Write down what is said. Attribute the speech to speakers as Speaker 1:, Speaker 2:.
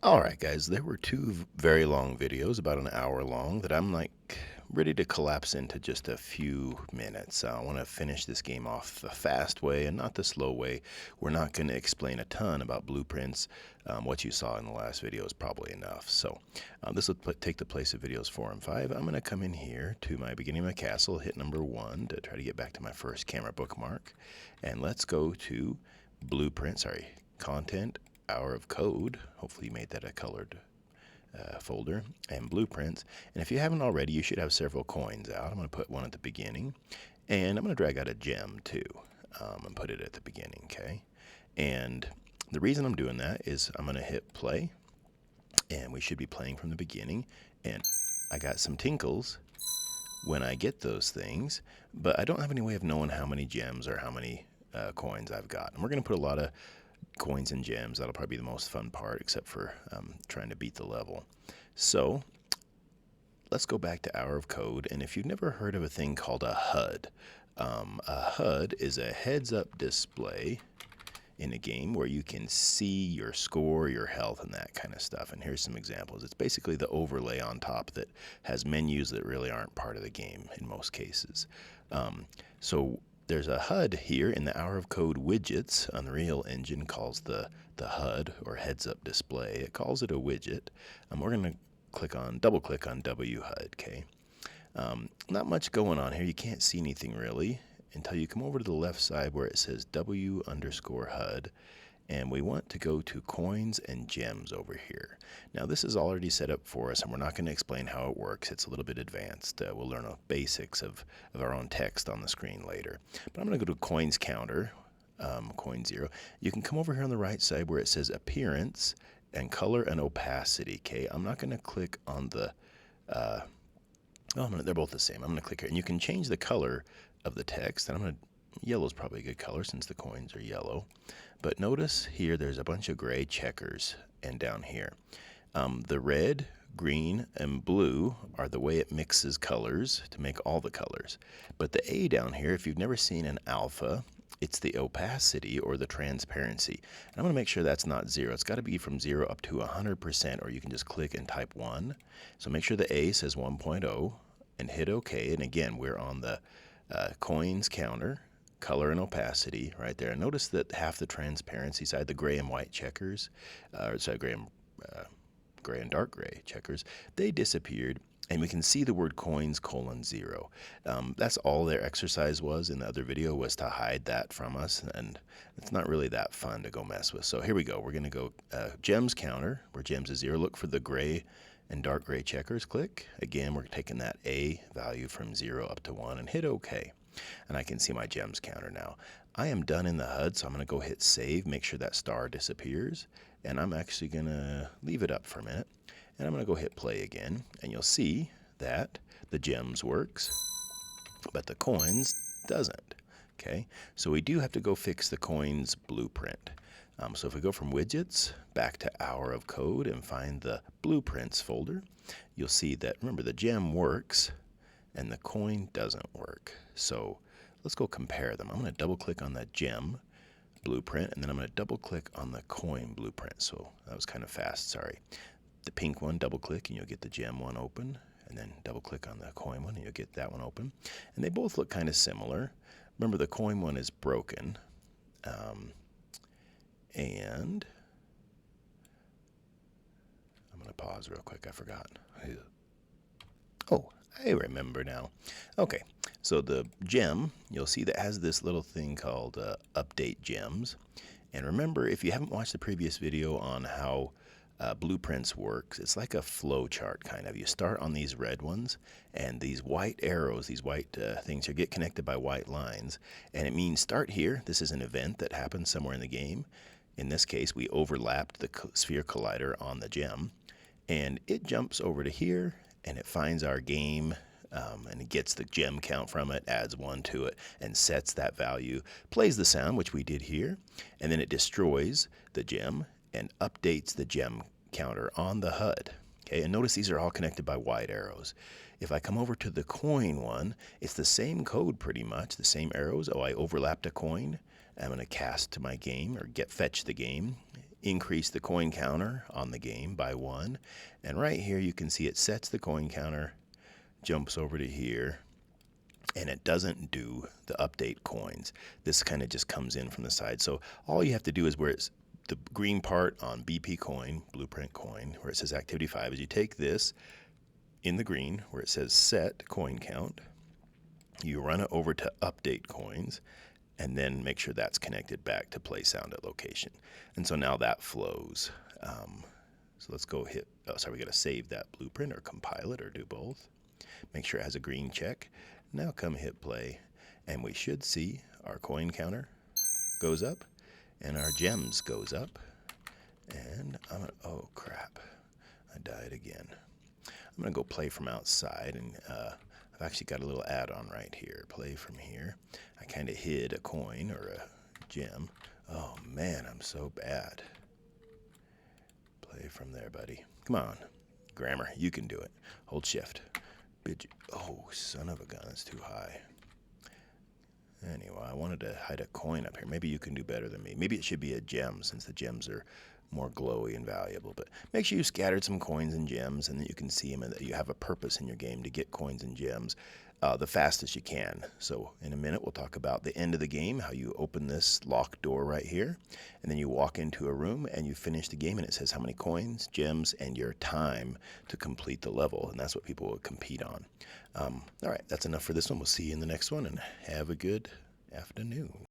Speaker 1: Alright guys, there were two very long videos, about an hour long, that I'm like ready to collapse into just a few minutes. I want to finish this game off the fast way and not the slow way. We're not going to explain a ton about blueprints. What you saw in the last video is probably enough. So this will take the place of videos 4 and 5. I'm going to come in here to my beginning of my castle, hit number 1 to try to get back to my first camera bookmark. And let's go to content, hour of code. Hopefully you made that a colored folder, and blueprints. And if you haven't already, you should have several coins out. I'm going to put one at the beginning, and I'm going to drag out a gem too, and put it at the beginning, okay? And the reason I'm doing that is I'm going to hit play, and we should be playing from the beginning, and I got some tinkles when I get those things, but I don't have any way of knowing how many gems or how many coins I've got. And we're going to put a lot of coins and gems. That'll probably be the most fun part, except for trying to beat the level. So let's go back to Hour of Code. And if you've never heard of a thing called a HUD, a HUD is a heads-up display in a game where you can see your score, your health, and that kind of stuff. And here's some examples. It's basically the overlay on top that has menus that really aren't part of the game in most cases. So there's a HUD here in the Hour of Code widgets. Unreal Engine calls the HUD, or heads-up display. It calls it a widget. We're going to double click on WHUD, okay? Not much going on here. You can't see anything really until you come over to the left side where it says W_HUD, and we want to go to coins and gems over here. Now this is already set up for us, and we're not going to explain how it works. It's a little bit advanced. We'll learn the basics of our own text on the screen later. But I'm going to go to coins counter, coin 0. You can come over here on the right side where it says appearance and color and opacity. Okay, I'm not going to click on the they're both the same. I'm going to click here, and you can change the color of the text. And yellow is probably a good color since the coins are yellow. But notice here there's a bunch of gray checkers, and down here. The red, green, and blue are the way it mixes colors to make all the colors. But the A down here, if you've never seen an alpha, it's the opacity or the transparency. And I'm going to make sure that's not 0. It's got to be from 0 up to 100%, or you can just click and type 1. So make sure the A says 1.0 and hit OK. And again, we're on the coins counter, color and opacity right there. And notice that half the transparency side, the gray and white checkers, gray and dark gray checkers, they disappeared. And we can see the word coins :0. That's all their exercise was in the other video, was to hide that from us. And it's not really that fun to go mess with. So here we go. We're going to go gems counter, where gems is 0. Look for the gray and dark gray checkers. Click. Again, we're taking that A value from 0 up to 1 and hit OK. And I can see my gems counter now. I am done in the HUD, so I'm going to go hit save, make sure that star disappears. And I'm actually going to leave it up for a minute. And I'm going to go hit play again, and you'll see that the gems works, but the coins doesn't. Okay, so we do have to go fix the coins blueprint. So if we go from widgets back to Hour of Code and find the blueprints folder, you'll see that, remember, the gem works and the coin doesn't work. So let's go compare them. I'm going to double click on that gem blueprint, and then I'm going to double click on the coin blueprint. So that was kind of fast, sorry. The pink one, double click and you'll get the gem one open, and then double click on the coin one and you'll get that one open. And they both look kind of similar. Remember, the coin one is broken. And I'm going to pause real quick. I forgot. Oh, I remember now. Okay, so the gem, you'll see that has this little thing called update gems. And remember, if you haven't watched the previous video on how blueprints works, it's like a flow chart kind of. You start on these red ones, and these white arrows, these white things, you get connected by white lines, and it means start here. This is an event that happens somewhere in the game. In this case, we overlapped the sphere collider on the gem, and it jumps over to here, and it finds our game, and it gets the gem count from it, adds 1 to it, and sets that value, plays the sound, which we did here, and then it destroys the gem and updates the gem counter on the HUD. Okay, and notice these are all connected by white arrows. If I come over to the coin one, it's the same code pretty much, the same arrows. Oh, I overlapped a coin. I'm going to cast to my game, or fetch the game increase the coin counter on the game by 1. And right here you can see it sets the coin counter, jumps over to here, and it doesn't do the update coins. This kind of just comes in from the side. So all you have to do is where it's the green part on BP coin, blueprint coin, where it says activity 5, is you take this in the green where it says set coin count, you run it over to update coins, and then make sure that's connected back to play sound at location. And so now that flows. So let's go hit, oh sorry, we gotta save that blueprint or compile it or do both. Make sure it has a green check. Now come hit play, and we should see our coin counter goes up and our gems goes up. And I'm gonna, oh crap, I died again. I'm gonna go play from outside, and I've actually got a little add-on right here. Play from here. I kind of hid a coin or a gem. Oh man, I'm so bad. Play from there, buddy. Come on, grammar, you can do it. Hold shift. Oh, son of a gun, it's too high. Anyway, I wanted to hide a coin up here. Maybe you can do better than me. Maybe it should be a gem, since the gems are more glowy and valuable. But make sure you scattered some coins and gems, and that you can see them, and that you have a purpose in your game to get coins and gems the fastest you can. So in a minute, we'll talk about the end of the game, how you open this locked door right here, and then you walk into a room and you finish the game, and it says how many coins, gems, and your time to complete the level. And that's what people will compete on. All right, that's enough for this one. We'll see you in the next one, and have a good afternoon.